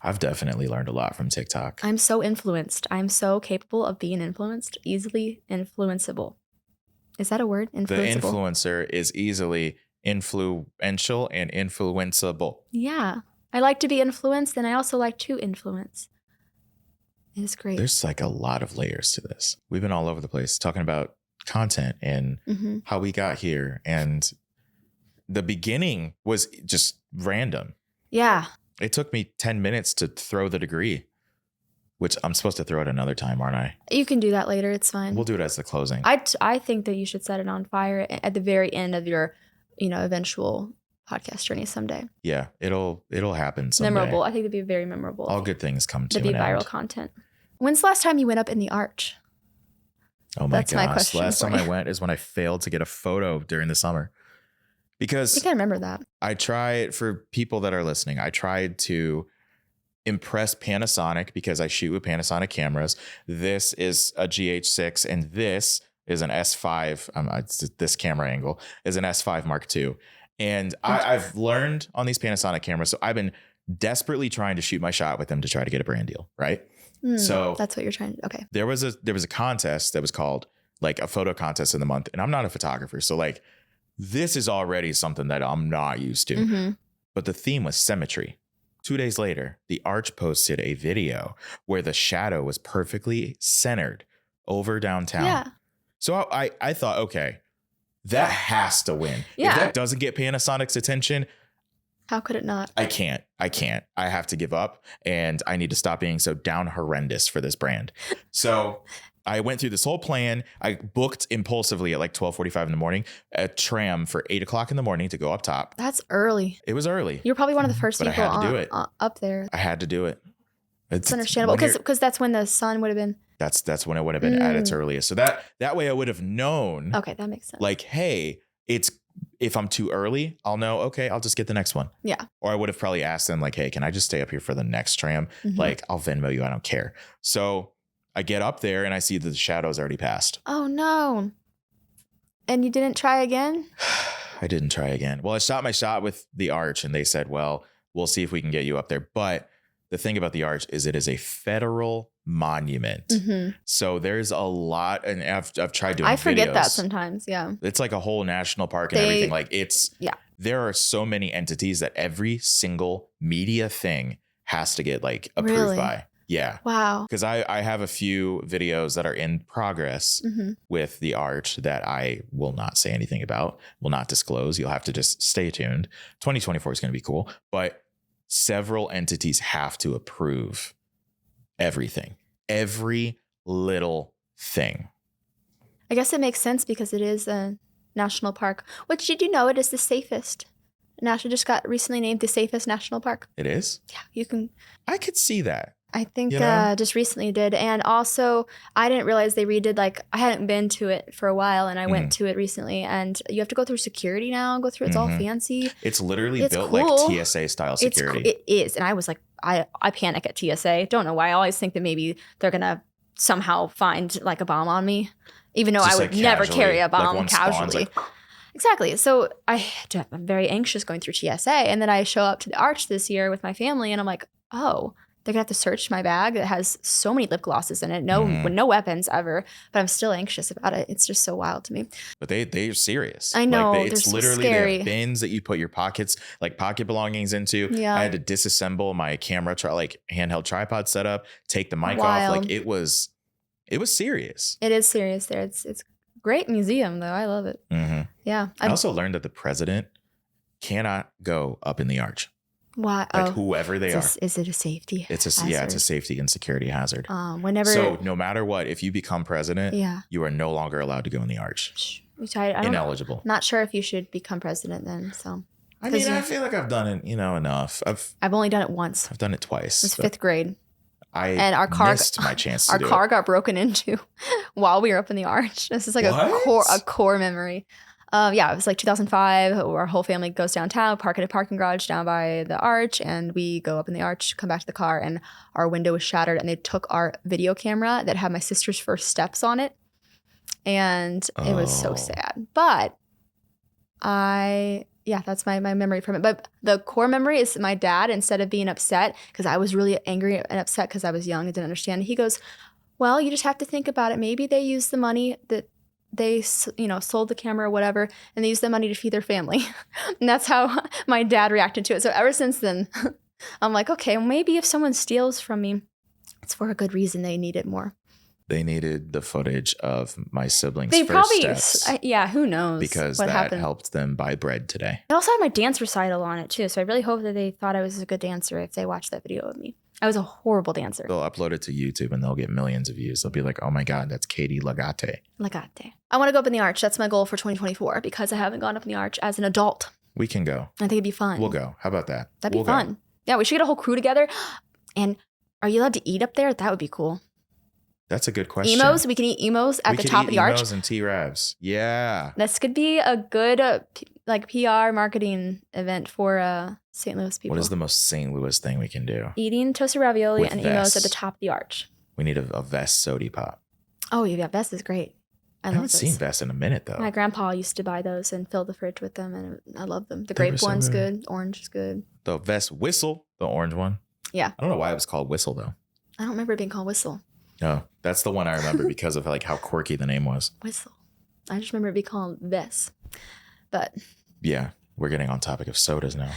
I've definitely learned a lot from TikTok. I'm so influenced. I'm so capable of being influenced, easily influenceable. Is that a word? Influenceable. The influencer is easily influential and influenceable. Yeah. I like to be influenced, and I also like to influence. It's great. There's like a lot of layers to this. We've been all over the place talking about content and how we got here. And the beginning was just random. Yeah. It took me 10 minutes to throw the degree, which I'm supposed to throw it another time, aren't I? You can do that later. It's fine. We'll do it as the closing. I think that you should set it on fire at the very end of your, eventual podcast journey someday. Yeah, it'll happen someday. Memorable. I think it'd be very memorable. All good things come to an end. It'd be viral content. When's the last time you went up in the arch? Oh my gosh. My question. Last time I went is when I failed to get a photo during the summer. Because I think I remember that. I tried, for people that are listening, I tried to impress Panasonic because I shoot with Panasonic cameras. This is a GH6 and this is an S5. This camera angle is an S5 Mark II. And I've learned on these Panasonic cameras. So I've been desperately trying to shoot my shot with them to try to get a brand deal. Right. So that's what you're trying to. Okay. There was a contest that was called like a photo contest in the month. And I'm not a photographer. So like, this is already something that I'm not used to. But the theme was symmetry. 2 days later, the Arch posted a video where the shadow was perfectly centered over downtown. Yeah. So I thought, okay, that has to win. Yeah. If that doesn't get Panasonic's attention, how could it not? I can't. I have to give up, and I need to stop being so down horrendous for this brand. So I went through this whole plan. I booked impulsively at like 12:45 in the morning a tram for 8 o'clock in the morning to go up top. That's early. It was early. You're probably one of the first people I had to do it. Up there. I had to do it. It's understandable because that's when the sun would have been. That's when it would have been at its earliest. So that way I would have known. Okay, that makes sense. Like, hey, if I'm too early, I'll know, okay, I'll just get the next one. Yeah. Or I would have probably asked them like, hey, can I just stay up here for the next tram? Like, I'll Venmo you. I don't care. So I get up there and I see that the shadow's already passed. Oh, no. And you didn't try again? I didn't try again. Well, I shot my shot with the Arch and they said, well, we'll see if we can get you up there. But the thing about the Arch is it is a federal monument. So there's a lot. And I've tried doing videos. I forget that sometimes. Yeah. It's like a whole national park and everything. Like there are so many entities that every single media thing has to get like approved by. Yeah. Wow. Because I have a few videos that are in progress with the Arch that I will not say anything about, will not disclose. You'll have to just stay tuned. 2024 is going to be cool. But several entities have to approve everything, every little thing. I guess it makes sense because it is a national park. Which, did you know it is the safest? Just got recently named the safest national park. It is? Yeah, you can. I could see that. I think just recently did. And also, I didn't realize they redid, I hadn't been to it for a while, and I went to it recently. And you have to go through security now, it's all fancy. It's literally built cool. Like TSA style security. It is. And I was like, I panic at TSA. Don't know why. I always think that maybe they're going to somehow find like a bomb on me, even though I would never carry a bomb casually. Exactly. So I'm very anxious going through TSA. And then I show up to the Arch this year with my family, and I'm like, oh, they're going to have to search my bag that has so many lip glosses in it. No weapons ever. But I'm still anxious about it. It's just so wild to me. But they're serious. I know. It's so literally scary. They have bins that you put your pocket belongings into. Yeah. I had to disassemble my camera, handheld tripod setup, take the mic off. It was serious. It is serious there. It's great museum, though. I love it. Yeah. I also learned that the president cannot go up in the Arch. Why? Whoever they are. Is it a safety hazard? It's a safety and security hazard. So no matter what, if you become president, you are no longer allowed to go in the Arch. Ineligible. Not sure if you should become president then. So I mean, I feel like I've done it, enough. I've only done it once. I've done it twice. It was 5th grade. Our car missed my chance. Our car got broken into while we were up in the Arch. This is like a core memory. It was like 2005. Our whole family goes downtown, park at a parking garage down by the Arch, and we go up in the Arch, come back to the car, and our window was shattered, and they took our video camera that had my sister's first steps on it, and it was so sad. But I yeah, that's my memory from it. But the core memory is my dad, instead of being upset, because I was really angry and upset because I was young and didn't understand, he goes, well, you just have to think about it. Maybe they used the money that they, sold the camera or whatever, and they used the money to feed their family. And that's how my dad reacted to it. So ever since then, I'm like, okay, well, maybe if someone steals from me, it's for a good reason. They need it more. They needed the footage of my siblings' They first probably, steps. yeah, who knows? Because what that happened. helped them buy bread today. I also had my dance recital on it too. So I really hope that they thought I was a good dancer if they watched that video of me. I was a horrible dancer. They'll upload it to YouTube and they'll get millions of views. They'll be like, oh my God, that's Katie Legate. Legate. I want to go up in the arch. That's my goal for 2024 because I haven't gone up in the arch as an adult. We can go. I think it'd be fun. We'll go. How about that? That'd be fun. Yeah, we should get a whole crew together. And are you allowed to eat up there? That would be cool. That's a good question. Emos? We can eat emos at the top of the arch? Emos and T-Ravs. Yeah. This could be a good PR marketing event for St. Louis people. What is the most St. Louis thing we can do? Eating toasted ravioli With and vests. emos at the top of the arch. We need a Vest sody pop. Oh, yeah, Vest is great. I haven't seen Vest in a minute, though. My grandpa used to buy those and fill the fridge with them, and I love them. The They were grape so one's good. good. Orange is good. The Vest Whistle, the orange one. Yeah. I don't know why it was called Whistle, though. I don't remember it being called Whistle. No, that's the one I remember because of like how quirky the name was. Whistle. I just remember it being called Vest. But Yeah, we're getting on topic of sodas now.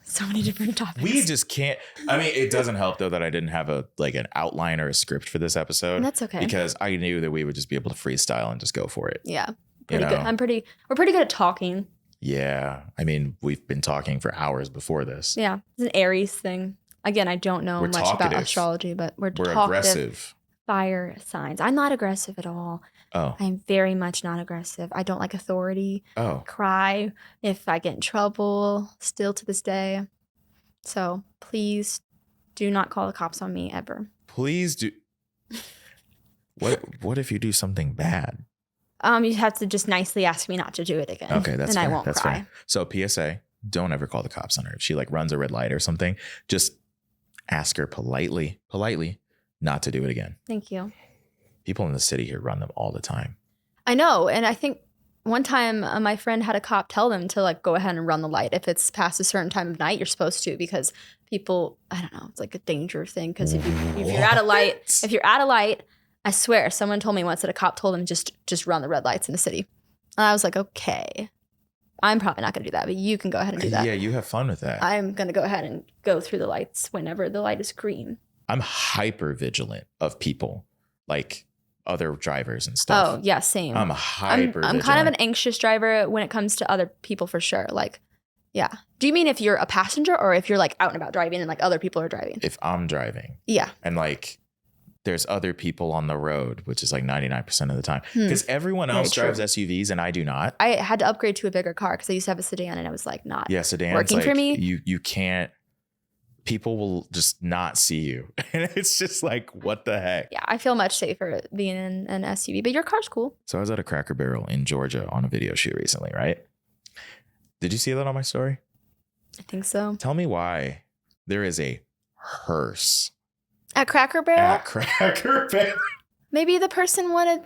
so many different topics. We just can't. I mean, it doesn't help though that I didn't have an outline or a script for this episode. That's okay. Because I knew that we would just be able to freestyle and just go for it. Yeah. You Pretty good. know? We're pretty good at talking. Yeah. I mean, we've been talking for hours before this. Yeah. It's an Aries thing. Again, I don't know We're much talkative. about astrology, but we're talkative. Aggressive. Fire signs. I'm not aggressive at all. Oh. I'm very much not aggressive. I don't like authority. Oh. Cry if I get in trouble, still to this day. So please do not call the cops on me ever. Please do. What if you do something bad? You have to just nicely ask me not to do it again. Okay, that's and fair. I won't That's cry. fair. So PSA, don't ever call the cops on her. If she runs a red light or something, just ask her politely not to do it again. Thank you. People in the city here run them all the time. I know. And I think one time my friend had a cop tell them to go ahead and run the light. If it's past a certain time of night, you're supposed to, because people, I don't know, it's like a danger thing. Because if you're at a light, I swear, someone told me once that a cop told them just run the red lights in the city. And I was like, okay, I'm probably not going to do that, but you can go ahead and do that. Yeah, you have fun with that. I'm going to go ahead and go through the lights whenever the light is green. I'm hyper vigilant of people, like other drivers and stuff. Oh, yeah, same. I'm hyper I'm kind of an anxious driver when it comes to other people for sure. Yeah. Do you mean if you're a passenger or if you're out and about driving and other people are driving? If I'm driving. Yeah. And there's other people on the road, which is 99% of the time. Because everyone else drives SUVs and I do not. I had to upgrade to a bigger car because I used to have a sedan and I was not sedan's working for me. You can't, people will just not see you. And it's just what the heck? Yeah, I feel much safer being in an SUV, but your car's cool. So I was at a Cracker Barrel in Georgia on a video shoot recently, right? Did you see that on my story? I think so. Tell me why there is a hearse At Cracker Barrel? at Cracker Barrel. Maybe the person wanted...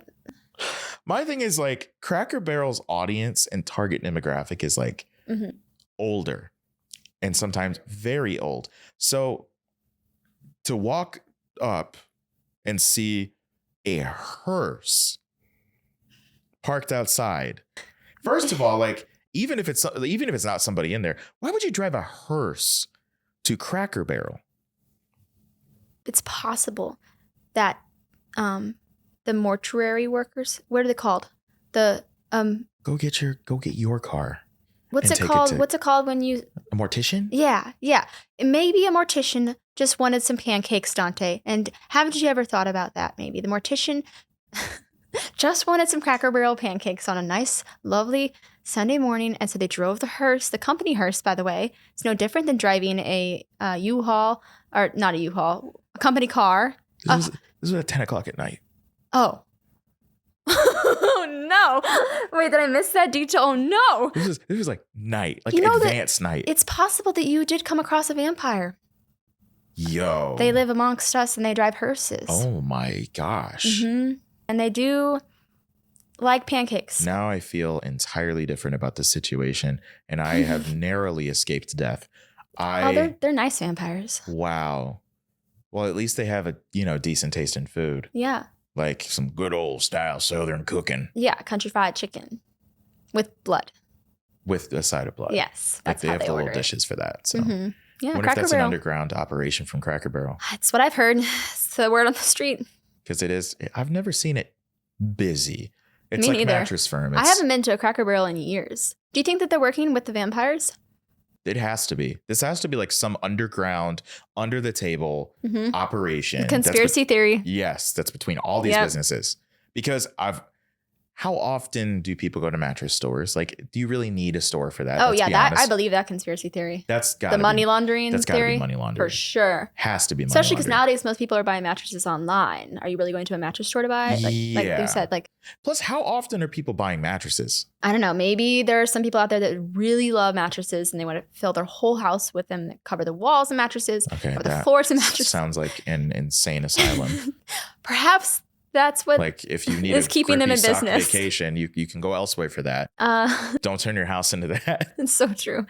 My thing is Cracker Barrel's audience and target demographic is older and sometimes very old. So to walk up and see a hearse parked outside, first of all, even if it's not somebody in there, why would you drive a hearse to Cracker Barrel? It's possible that the mortuary workers, what are they called? The Go get your car. what's and it take called? to- What's it called when you... A mortician? Yeah. Maybe a mortician just wanted some pancakes, Dante. And haven't you ever thought about that? Maybe the mortician just wanted some Cracker Barrel pancakes on a nice, lovely Sunday morning. And so they drove the hearse, the company hearse, by the way. It's no different than driving a U-Haul, or not a U-Haul, a company car. This was at 10 o'clock at night. Oh. Oh, no. Wait, did I miss that detail? Oh, no. This was night, advanced night. It's possible that you did come across a vampire. Yo. They live amongst us and they drive hearses. Oh my gosh. And they do like pancakes. Now I feel entirely different about the situation, and I have narrowly escaped death. They're nice vampires. Wow. Well, at least they have a, decent taste in food. Yeah. Like some good old style Southern cooking. Yeah, country fried chicken with blood. With a side of blood. Yes. Like they have the little dishes for that. So yeah, I wonder if that's an underground operation from Cracker Barrel. That's what I've heard. It's the word on the street. Because it is. I've never seen it busy. It's Me like neither. Mattress Firm. I haven't been to a Cracker Barrel in years. Do you think that they're working with the vampires? It has to be. This has to be like some underground, under the table operation. The conspiracy theory. Yes, that's between all these businesses. Because how often do people go to mattress stores? Like, do you really need a store for that? Oh, yeah, I believe that conspiracy theory. That's got the money laundering that's theory. Be money laundering. For sure. Has to be money Especially because laundering. nowadays most people are buying mattresses online. Are you really going to a mattress store to buy it? Like you said, like. Plus, how often are people buying mattresses? I don't know. Maybe there are some people out there that really love mattresses and they want to fill their whole house with them that cover the walls and mattresses, cover the floors and mattresses. Sounds like an insane asylum. Perhaps that's what like if you need is keeping them in business. Vacation, you can go elsewhere for that. Don't turn your house into that. It's so true.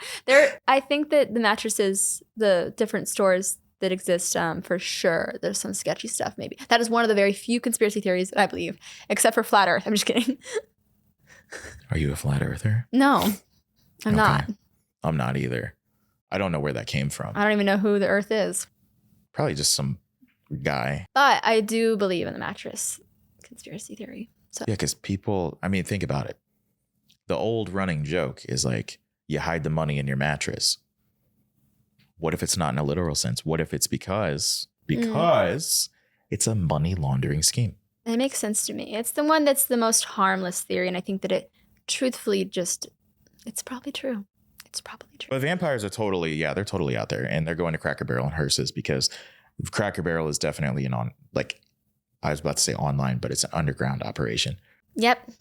I think that the mattresses, the different stores that exist, for sure, there's some sketchy stuff. Maybe that is one of the very few conspiracy theories that I believe, except for flat Earth. I'm just kidding. Are you a flat earther? No, I'm not. I'm not either. I don't know where that came from. I don't even know who the Earth is. Probably just some guy. But I do believe in the mattress conspiracy theory. So yeah, because people, I mean, think about it. The old running joke is like, you hide the money in your mattress. What if it's not in a literal sense? What if it's because it's a money laundering scheme? It makes sense to me. It's the one that's the most harmless theory. And I think that it truthfully it's probably true. It's probably true. But vampires are they're totally out there. And they're going to Cracker Barrel and Hearses because Cracker Barrel is definitely I was about to say online, but it's an underground operation. Yep.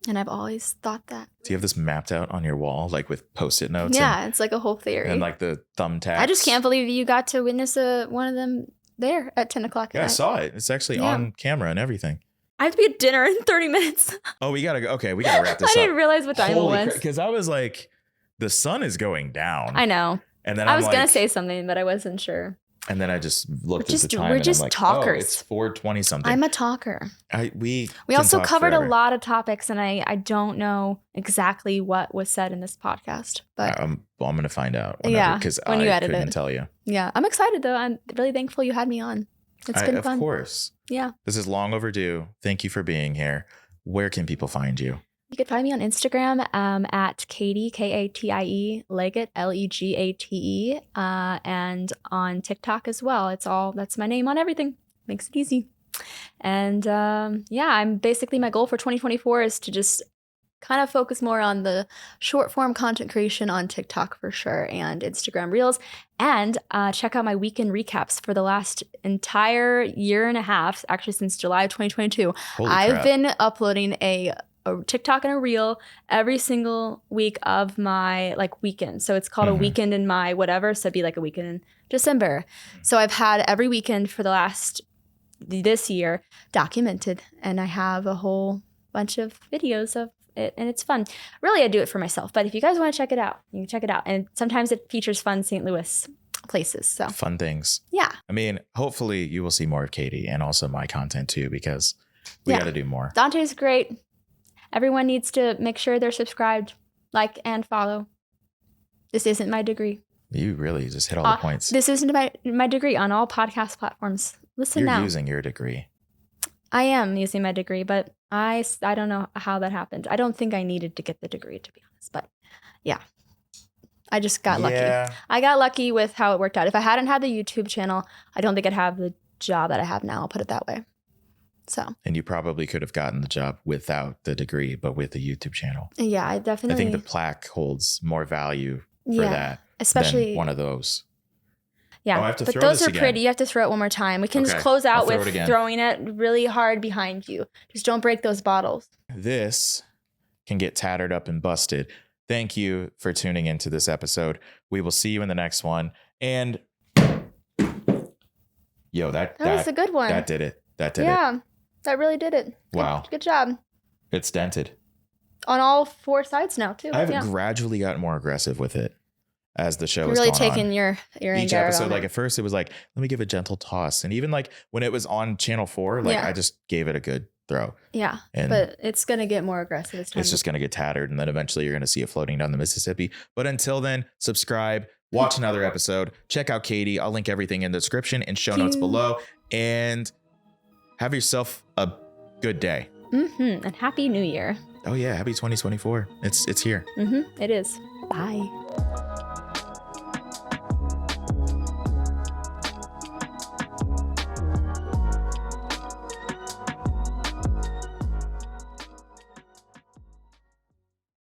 And I've always thought that. Do you have this mapped out on your wall, like with Post-it notes? Yeah, it's like a whole theory. And like the thumbtacks. I just can't believe you got to witness one of them there at 10 o'clock. Yeah, I saw it. It's actually on camera and everything. I have to be at dinner in 30 minutes. Oh, we gotta go. Okay, we gotta wrap this up. I didn't realize what time it was. Because I was like, the sun is going down. I know. And then I was gonna say something, but I wasn't sure. And then I just looked at the time. We're just like, talkers. Oh, it's 4:20 something. I'm a talker. We also covered a lot of topics, and I don't know exactly what was said in this podcast. But I'm gonna find out. Because when you edit couldn't it, tell you. Yeah, I'm excited though. I'm really thankful you had me on. It's been fun. Of course. Yeah. This is long overdue. Thank you for being here. Where can people find you? You can find me on Instagram at Katie, Katie, Legate, Legate, and on TikTok as well. That's my name on everything. Makes it easy. And I'm basically, my goal for 2024 is to just kind of focus more on the short form content creation on TikTok for sure and Instagram Reels. And check out my weekend recaps for the last entire year and a half, actually since July of 2022. I've been uploading a TikTok and a reel every single week of my weekend. So it's called a weekend in my whatever. So it'd be like a weekend in December. So I've had every weekend for this year documented, and I have a whole bunch of videos of it, and it's fun. Really, I do it for myself. But if you guys want to check it out, you can check it out. And sometimes it features fun St. Louis places. So fun things. Yeah. I mean, hopefully you will see more of Katie and also my content too, because we got to do more. Dante's great. Everyone needs to make sure they're subscribed, like, and follow. This isn't my degree. You really just hit all the points. This isn't my degree on all podcast platforms. Listen now. You're using your degree. I am using my degree, but I don't know how that happened. I don't think I needed to get the degree, to be honest. But yeah, I just got lucky. I got lucky with how it worked out. If I hadn't had the YouTube channel, I don't think I'd have the job that I have now. I'll put it that way. So. And you probably could have gotten the job without the degree, but with the YouTube channel. Yeah, I definitely. I think the plaque holds more value for that, especially than one of those. Yeah, I have to but throw those this are again. pretty. You have to throw it one more time. We can just close out with throwing it really hard behind you. Just don't break those bottles. This can get tattered up and busted. Thank you for tuning into this episode. We will see you in the next one. And that was a good one. That did it. That did it. Yeah, that really did it. Wow. Good job. It's dented. On all 4 sides now, too. I've gradually gotten more aggressive with it as the show You're has really gone taking on. your Each episode, like at first it was like, let me give a gentle toss. And even like when it was on channel 4, like I just gave it a good throw. Yeah. And but it's going to get more aggressive as time. It's just going to get tattered. And then eventually you're going to see it floating down the Mississippi. But until then, subscribe, watch another episode, check out Katie. I'll link everything in the description and show notes below. And have yourself a good day. And Happy New Year. Oh yeah, happy 2024. It's here. It is. Bye.